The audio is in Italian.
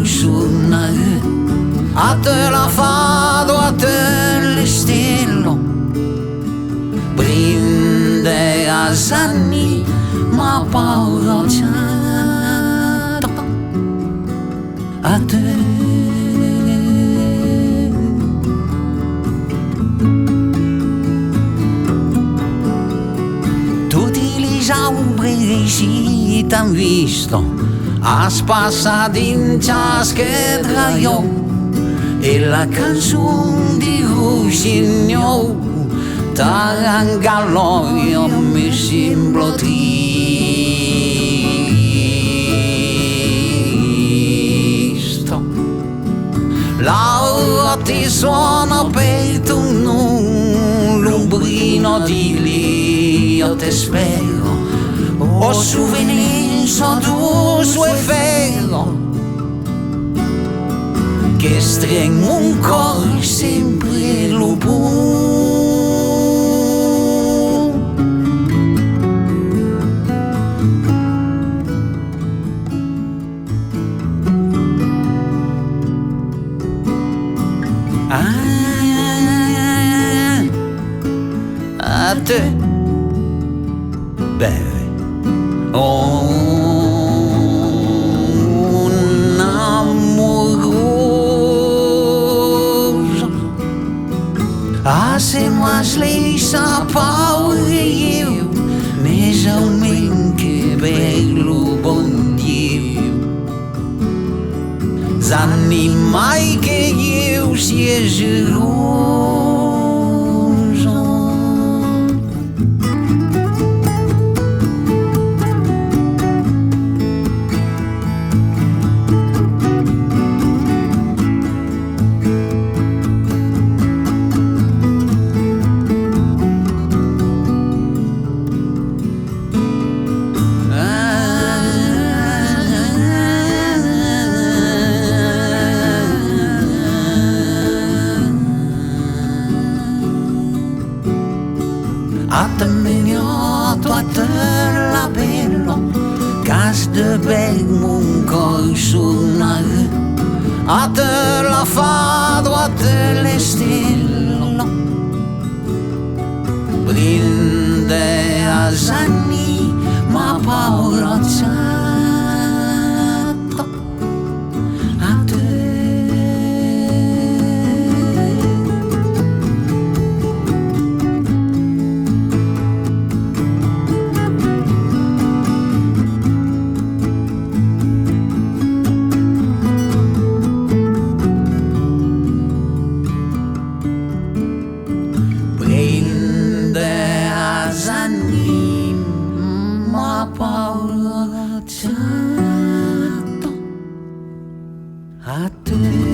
suonare, a te la fado, a te le stelle, prende a sanni, ma paura c'è a te. Si t'han visto a spassare in ciasche tra io e la canzone di Rusigno t'arangalo io mi sembro triste l'ora ti suona per tu l'ombrino di lì io ti spero. O souvenir sans douce et ferro che stringe un cor sempre lo buon. A te beve un amoroso se mas lei sa paura io ne sa men che bello buon Dio zanni mai che io sia geloso. A te mignoto, a te la bello, cas de bel mon cor suonare, a te la fado, a te le stelle, prende a zanni, ma paura c'è. Ma paura c'è a te.